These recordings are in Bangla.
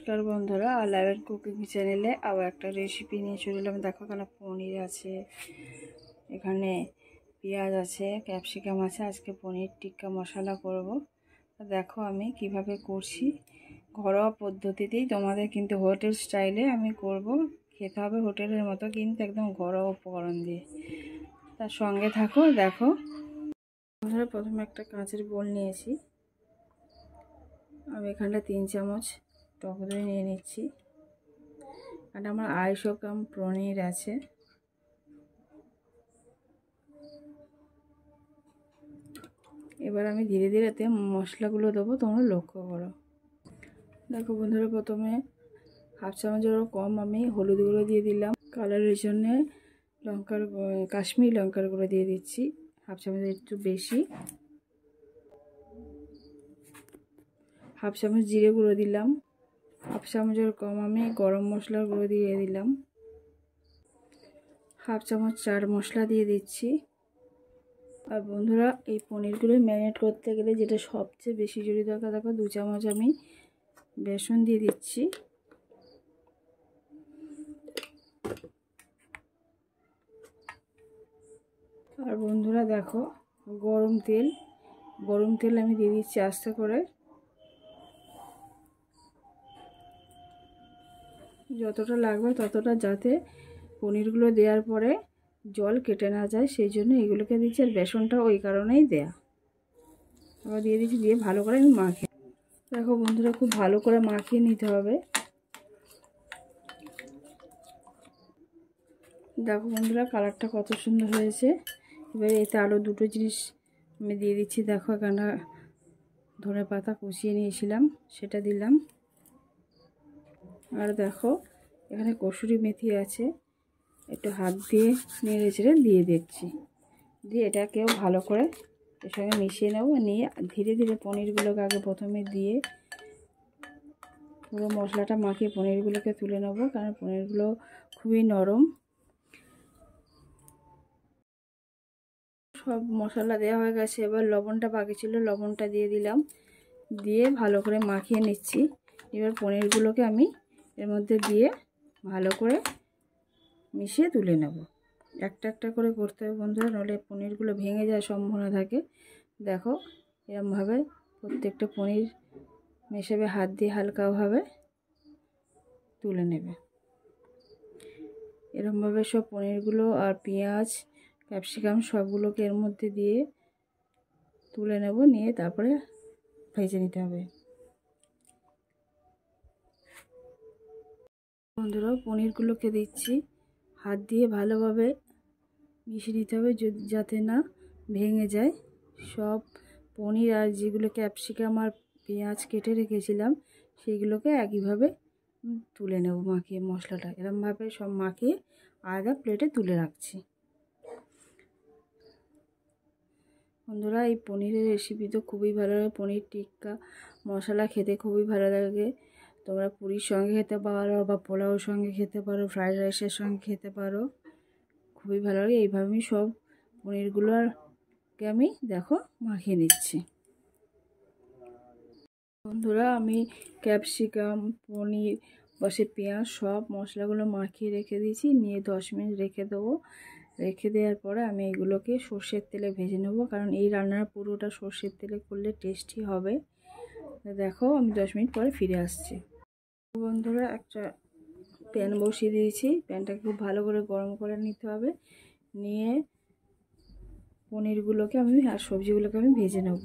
নমস্কার বন্ধুরা, আলাবের কুকিং চ্যানেলে আবার একটা রেসিপি নিয়ে চলে এলাম। দেখো এখানে পনির আছে, এখানে পেঁয়াজ আছে, ক্যাপসিকাম আছে। আজকে পনির টিক্কা মশলা করব। দেখো আমি কিভাবে করছি, ঘরোয়া পদ্ধতিতেই। তোমাদের কিন্তু হোটেল স্টাইলে আমি করব, খেতে হবে হোটেলের মতো, কিন্তু একদম ঘরোয়া উপকরণ দিয়ে। তার সঙ্গে থাকো। দেখো বন্ধুরা, প্রথমে একটা কাঁচের বোল নিয়েছি। আমি এখানটা 3 চামচ টক দই নিয়ে নিচ্ছি। আর আমার 250 গ্রাম পনির আছে। এবার আমি ধীরে ধীরে এতে মশলাগুলো দেবো, তোমরা লক্ষ্য করো। দেখো বন্ধুরা, প্রথমে 1/2 চামচেরও কম আমি হলুদ গুঁড়ো দিয়ে দিলাম। কালারের জন্যে কাশ্মীরি লঙ্কার গুঁড়ো দিয়ে দিচ্ছি 1/2 চামচের একটু বেশি। 1/2 চামচ জিরে গুঁড়ো দিলাম। 1/2 চামচের কম আমি গরম মশলার গুঁড়ো দিয়ে দিলাম। 1/2 চামচ চাট মশলা দিয়ে দিচ্ছি। আর বন্ধুরা, এই পনিরগুলো ম্যারিনেট করতে গেলে যেটা সবচেয়ে বেশি জরুরি দরকার, দেখো 2 চামচ আমি বেসন দিয়ে দিচ্ছি। আর বন্ধুরা দেখো, গরম তেল আমি দিয়ে দিচ্ছি আস্তে করে, যতটা লাগবে ততটা, যাতে পনিরগুলো দেওয়ার পরে জল কেটে না যায়, সেই জন্য এগুলোকে দিচ্ছি। আর বেসনটা ওই কারণেই দেয়া। আবার দিয়ে দিচ্ছি, দিয়ে ভালো করে আমি মাখিয়ে। দেখো বন্ধুরা, খুব ভালো করে মাখিয়ে নিতে হবে। দেখো বন্ধুরা, কালারটা কত সুন্দর হয়েছে। এবারে এতে আরও দুটো জিনিস আমি দিয়ে দিচ্ছি। দেখো এখানে ধনে পাতা কুচিয়ে নিয়েছিলাম, সেটা দিলাম। আর দেখো এখানে কসুরি মেথি আছে, একটু হাত দিয়ে নেড়ে চেড়ে দিয়ে দিচ্ছি। দিয়ে এটাকেও ভালো করে এর সঙ্গে মিশিয়ে নেব। নিয়ে ধীরে ধীরে পনিরগুলোকে আগে প্রথমে দিয়ে পুরো মশলাটা মাখিয়ে পনিরগুলোকে তুলে নেব, কারণ পনিরগুলো খুবই নরম। সব মশলা দেওয়া হয়ে গেছে। এবার লবণটা বাকি ছিল, লবণটা দিয়ে দিলাম। দিয়ে ভালো করে মাখিয়ে নিচ্ছি। এবার পনিরগুলোকে আমি এর মধ্যে দিয়ে ভালো করে মিশিয়ে তুলে নেব। একটা একটা করে করতে হবে বন্ধুরা, নাহলে পনিরগুলো ভেঙে যাওয়ার সম্ভাবনা থাকে। দেখো এরকমভাবে প্রত্যেকটা পনির মেশাবে, হাত দিয়ে হালকাভাবে তুলে নেবে। এরকমভাবে সব পনিরগুলো আর পেঁয়াজ ক্যাপসিকাম সবগুলোকে এর মধ্যে দিয়ে তুলে নেব। নিয়ে তারপরে ভেজে নিতে হবে। বন্ধুরা, পনিরগুলোকে দিচ্ছি, হাত দিয়ে ভালোভাবে মিশিয়ে নিতে হবে, যাতে না ভেঙে যায়। সব পনির আর যেগুলো ক্যাপসিকাম আর পেঁয়াজ কেটে রেখেছিলাম, সেইগুলোকে একইভাবে তুলে নেব মাখিয়ে। মশলাটা এরকমভাবে সব মাখিয়ে আলাদা প্লেটে তুলে রাখছি। বন্ধুরা, এই পনিরের রেসিপি তো খুবই ভালো লাগে। পনির টিক্কা মশলা খেতে খুবই ভালো লাগে। তোমরা পুরির সঙ্গে খেতে পারো, বা পোলাওর সঙ্গে খেতে পারো, ফ্রাইড রাইসের সঙ্গে খেতে পারো, খুবই ভালো লাগে। এইভাবে আমি সব পনিরগুলোকে আমি দেখো মাখিয়ে নিচ্ছি। বন্ধুরা, আমি ক্যাপসিকাম পনির বা সে পেঁয়াজ সব মশলাগুলো মাখিয়ে রেখে দিয়েছি। নিয়ে 10 মিনিট রেখে দেবো। রেখে দেওয়ার পরে আমি এগুলোকে সর্ষের তেলে ভেজে নেব, কারণ এই রান্নার পুরোটা সর্ষের তেলে করলে টেস্টি হবে। দেখো আমি 10 মিনিট পরে ফিরে আসছি। বন্ধুরা, একটা প্যান বসিয়ে দিয়েছি। প্যানটাকে খুব ভালো করে গরম করে নিতে হবে। নিয়ে পনিরগুলোকে আমি আর সবজিগুলোকে আমি ভেজে নেব।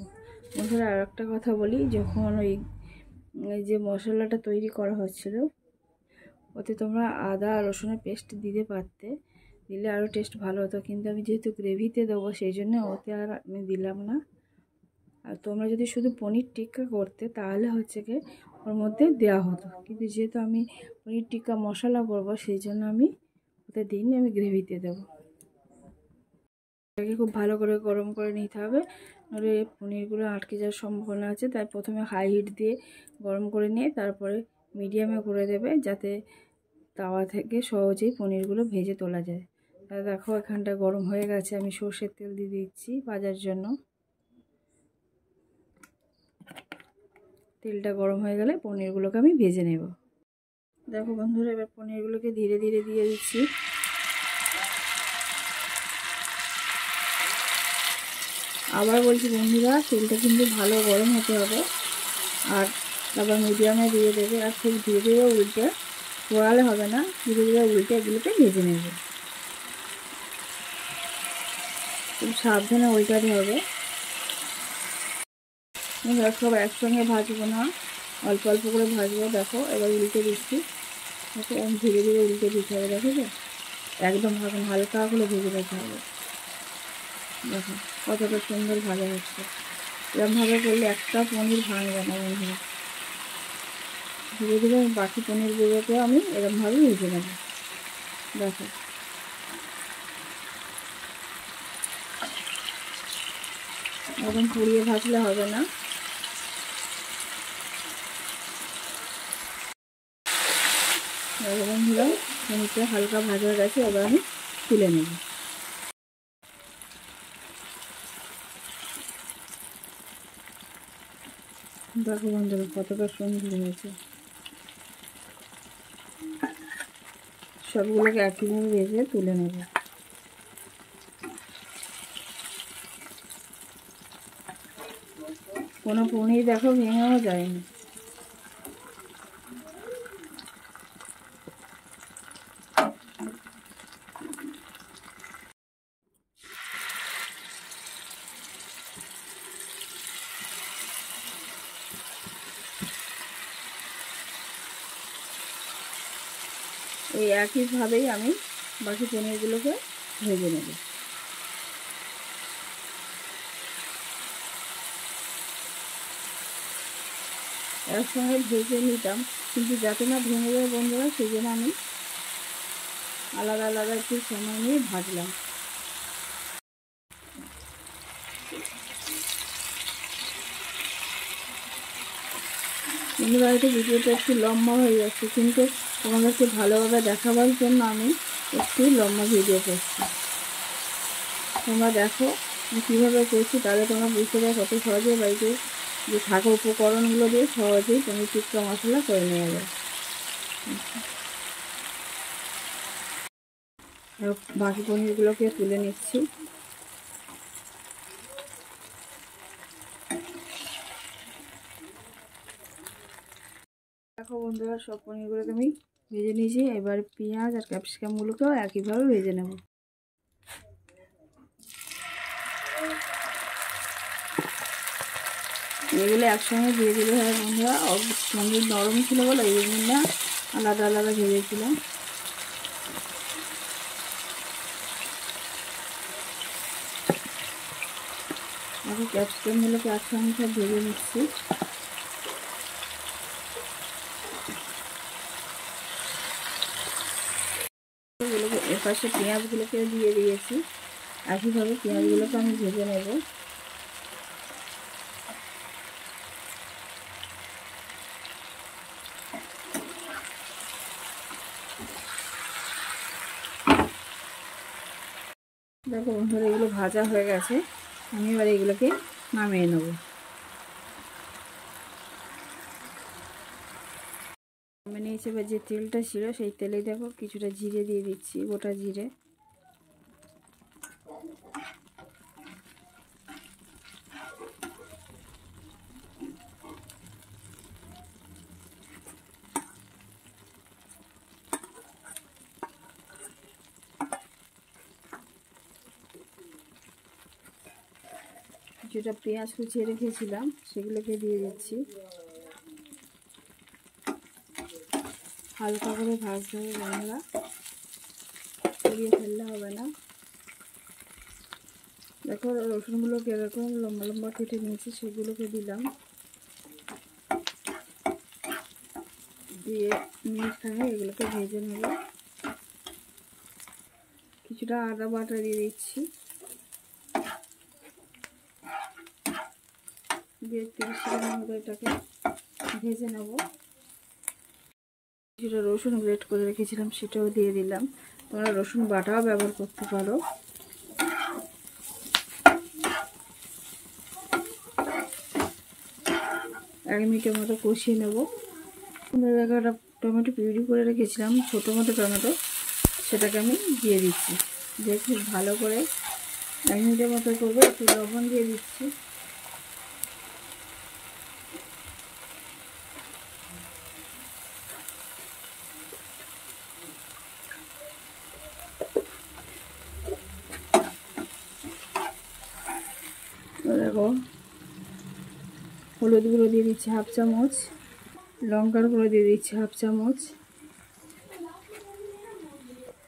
বন্ধুরা, আর একটা কথা বলি, যখন ওই যে মশলাটা তৈরি করা হচ্ছিল, ওতে তোমরা আদা আর রসুনের পেস্ট দিতে পারতে, দিলে আরও টেস্ট ভালো হতো। কিন্তু আমি যেহেতু গ্রেভিতে দেবো, সেই জন্য ওতে আর আমি দিলাম না। আর তোমরা যদি শুধু পনির টিক্কা করতে, তাহলে হচ্ছে কি ওর মধ্যে দেওয়া হতো। কিন্তু যেহেতু আমি পনির টিক্কা মশলা করবো, সেই জন্য আমি ওতে দিইনি, আমি গ্রেভিতে দেবো। এটাকে খুব ভালো করে গরম করে নিতে হবে, নাহলে পনিরগুলো আটকে যাওয়ার সম্ভাবনা আছে। তাই প্রথমে হাই হিট দিয়ে গরম করে নিয়ে তারপরে মিডিয়ামে করে দেবে, যাতে তাওয়া থেকে সহজেই পনিরগুলো ভেজে তোলা যায়। আর দেখো এখানটা গরম হয়ে গেছে, আমি সর্ষের তেল দিয়ে দিচ্ছি ভাজার জন্য। তেলটা গরম হয়ে গেলে পনিরগুলোকে আমি ভেজে নেব। দেখো বন্ধুরা, এবার পনিরগুলোকে ধীরে ধীরে দিয়ে দিচ্ছি। আবার বলছি বন্ধুরা, তেলটা কিন্তু ভালো গরম হতে হবে, আর তারপর মিডিয়ামে দিয়ে দেবে। আর খুব ধীরে ধীরে উল্টে পোড়ালে হবে না, ধীরে ধীরে উল্টে এগুলোকে ভেজে নেবে। খুব সাবধানে উল্টাতে হবে। সব একসঙ্গে ভাজবো না, অল্প অল্প করে ভাজবো। দেখো এবার উল্টে দিচ্ছি। দেখো ধীরে ধীরে উল্টে দিতে হবে। দেখো তো একদম হালকা করে ভেজে নিতে হবে। দেখো কতটা সুন্দর ভাজা হচ্ছে। এরকমভাবে করলে একটা পনির ভাঙবে না বন্ধুরা। ধীরে ধীরে বাকি পনিরগুলোকেও আমি এরকমভাবে ভেজে নেব। দেখো একদম পুড়িয়ে ভাজলে হবে না। বন্ধুরা, পনিরটা হালকা ভাজা গেছে, এবার আমি তুলে নেব। দেখো বন্ধুরা কতটা সুন্দর হয়েছে। সবগুলোকে একইভাবে ভেজে তুলে নেব। কোনো পনির দেখো ভেঙেও যায়নি। এই একইভাবেই আমি বাকি পনিরগুলোকে ভেজে নেব। একসঙ্গে ভেজে নিতাম, কিন্তু যাতে না ভেঙে যায় বন্ধুরা, সেই জন্য আমি আলাদা আলাদা একটু সময় নিয়ে ভাজলাম। বন্ধুরা হয়তো ভিডিওটা একটু লম্বা হয়ে যাচ্ছে, কিন্তু তোমাদেরকে ভালোভাবে দেখাবার জন্য আমি একটু লম্বা ভিডিও করছি। তোমরা দেখো কীভাবে করছি, তাহলে তোমরা বুঝতে পারো কত সহজে বাড়িতে যে থাকা উপকরণগুলো দিয়ে সহজেই পনির টিক্কা মশলা করে নেওয়া যায়। বাকি পনিরগুলোকে তুলে নিচ্ছি। দেখো বন্ধুরা, সব পনিরগুলোকে আমি ভেজে নিয়েছি। এবার পেঁয়াজ আর ক্যাপসিকামগুলোকেও একইভাবে ভেজে নেব। এগুলো একসঙ্গে দিয়ে দিলে হয় বন্ধুরা। পনির নরম ছিল বলে এইগুলো আলাদা আলাদা ভেজেছিলাম। এখন ক্যাপসিকামগুলোকে একসঙ্গে সব ভেজে নিচ্ছি। এপাশে পেঁয়াজগুলোকে দিয়ে দিয়েছি। একইভাবে পেঁয়াজগুলোকে আমি ভেজে নেব। দেখো বন্ধুরা, এগুলো ভাজা হয়ে গেছে। আমি এবার এগুলোকে নামিয়ে নেব। আমি নিয়েছি এবার যে তেলটা ছিল, সেই তেলেই দেখো কিছুটা জিরে দিয়ে দিচ্ছি, গোটা জিরে। কিছুটা পেঁয়াজ কুচিয়ে রেখেছিলাম, সেগুলোকে দিয়ে দিচ্ছি। হালকা করে ভাজতে হবে বন্ধুরা, পুড়িয়ে ফেললে হবে না। দেখো রসুনগুলোকে এরকম লম্বা লম্বা কেটে নিয়েছি, সেগুলোকে দিলাম। দিয়ে মিনিটখানে এগুলোকে ভেজে নেব। কিছুটা আদা বাটা দিয়ে দিচ্ছি, দিয়ে 30 সেকেন্ডের মতো এটাকে ভেজে নেব। কিছুটা রসুন গ্রেট করে রেখেছিলাম, সেটাও দিয়ে দিলাম। তোমরা রসুন বাটাও ব্যবহার করতে পারো। 1 মিনিটের মতো কষিয়ে নেব। জায়গাটা টমেটো পিউরি করে রেখেছিলাম, ছোটো মতো টমেটো, সেটাকে আমি দিয়ে দিচ্ছি। দিয়ে খুব ভালো করে 1 মিনিটের মতো করবো। একটু লবণ দিয়ে দিচ্ছি। দেখো হলুদ গুঁড়ো দিয়ে দিচ্ছি 1/2 চামচ, লঙ্কার গুঁড়ো দিয়ে দিচ্ছি 1/2 চামচ,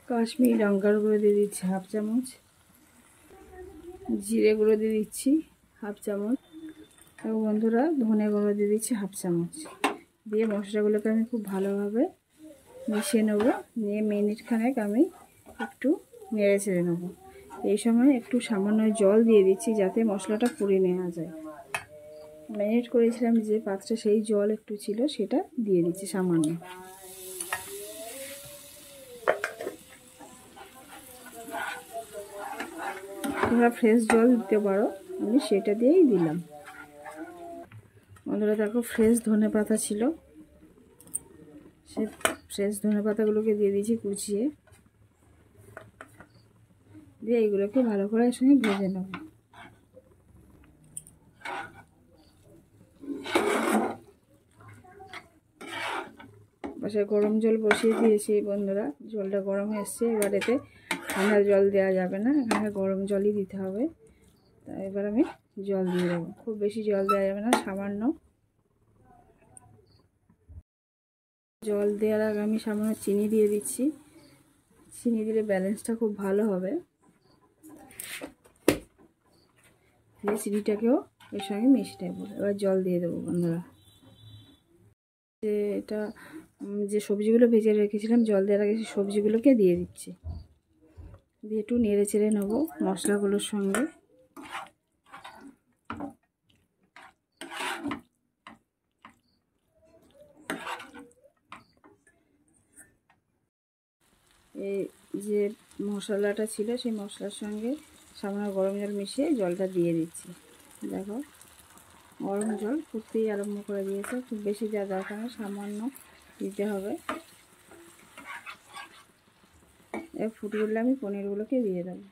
কাশ্মীরি লঙ্কার গুঁড়ো দিয়ে দিচ্ছি 1/2 চামচ, জিরে গুঁড়ো দিয়ে দিচ্ছি 1/2 চামচ, এবং বন্ধুরা ধনে গুঁড়ো দিয়ে দিচ্ছি 1/2 চামচ। দিয়ে মশলাগুলোকে আমি খুব ভালোভাবে মিশিয়ে নেবো। নিয়ে মিনিট খানেক আমি একটু নেড়ে ছেড়ে নেবো। এই সময় একটু সামান্য জল দিয়ে দিচ্ছি যাতে মশলাটা পুড়ে নেওয়া যায়। ম্যারিনেট করেছিলাম যে পাত্রে, সেই জল একটু ছিল, সেটা দিয়ে দিচ্ছি সামান্য। তোমরা ফ্রেশ জল দিতে পারো, আমি সেটা দিয়েই দিলাম। বন্ধুরা দেখো ফ্রেশ ধনেপাতা ছিল, সে ফ্রেশ ধনেপাতাগুলোকে দিয়ে দিয়েছি কুচিয়ে। দিয়ে এইগুলোকে ভালো করে এর সঙ্গে ভেজে নেব। পাশে গরম জল বসিয়ে দিয়েছি বন্ধুরা, জলটা গরম হয়ে এসছে। এবার এতে ঠান্ডা জল দেওয়া যাবে না, এখানে গরম জলই দিতে হবে। তা এবার আমি জল দিয়ে দেবো। খুব বেশি জল দেওয়া যাবে না, সামান্য জল দেওয়ার আগে আমি সামান্য চিনি দিয়ে দিচ্ছি। চিনি দিলে ব্যালেন্সটা খুব ভালো হবে। দিয়ে চিনিটাকেও এর সঙ্গে মিশিয়ে নেব। এবার জল দিয়ে দেবো বন্ধুরা। এটা যে সবজিগুলো ভেজে রেখেছিলাম জল দেওয়ার আগে, সেই সবজিগুলোকে দিয়ে দিচ্ছি। দিয়ে একটু নেড়ে চেড়ে নেবো মশলাগুলোর সঙ্গে। এই যে মশলাটা ছিল সেই মশলার সঙ্গে সামান্য গরম জল মিশিয়ে জলটা দিয়ে দিচ্ছি। দেখো গরম জল ফুটতেই আরম্ভ করে দিয়েছে। খুব বেশি দেওয়া দরকার না, সামান্য দিতে হবে। এবার ফুটে উঠলে আমি পনিরগুলোকে দিয়ে দেবো।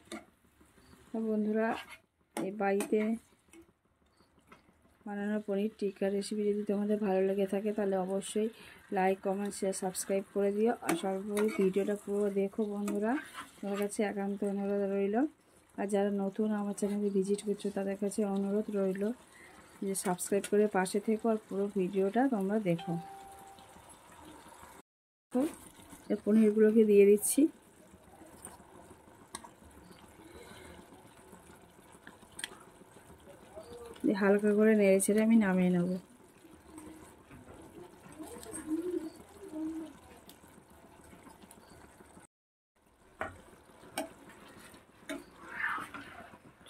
বন্ধুরা এই বাড়িতে বানানো পনির টিক্কা রেসিপি যদি তোমাদের ভালো লেগে থাকে তাহলে অবশ্যই লাইক, কমেন্ট, শেয়ার, সাবস্ক্রাইব করে দিও। আর সর্বোপরি ভিডিওটা পুরো দেখো বন্ধুরা, তোমার কাছে একান্ত অনুরোধ রইল। আর যারা নতুন আমার চ্যানেলে ভিজিট করছো তাদের কাছে অনুরোধ রইল যে সাবস্ক্রাইব করে পাশে থেকো আর পুরো ভিডিওটা তোমরা দেখো। এই পনিরগুলোকে দিয়ে দিচ্ছি। হালকা করে নেড়ে ছেড়ে আমি নামিয়ে নেব।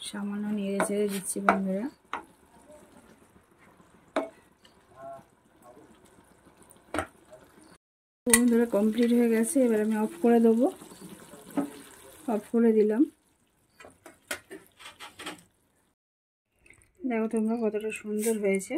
সামান্য নেড়ে ছেড়ে দিচ্ছি বন্ধুরা। বন্ধুরা কমপ্লিট হয়ে গেছে। এবার আমি অফ করে দেবো। অফ করে দিলাম। দেখো তোমরা কতটা সুন্দর হয়েছে।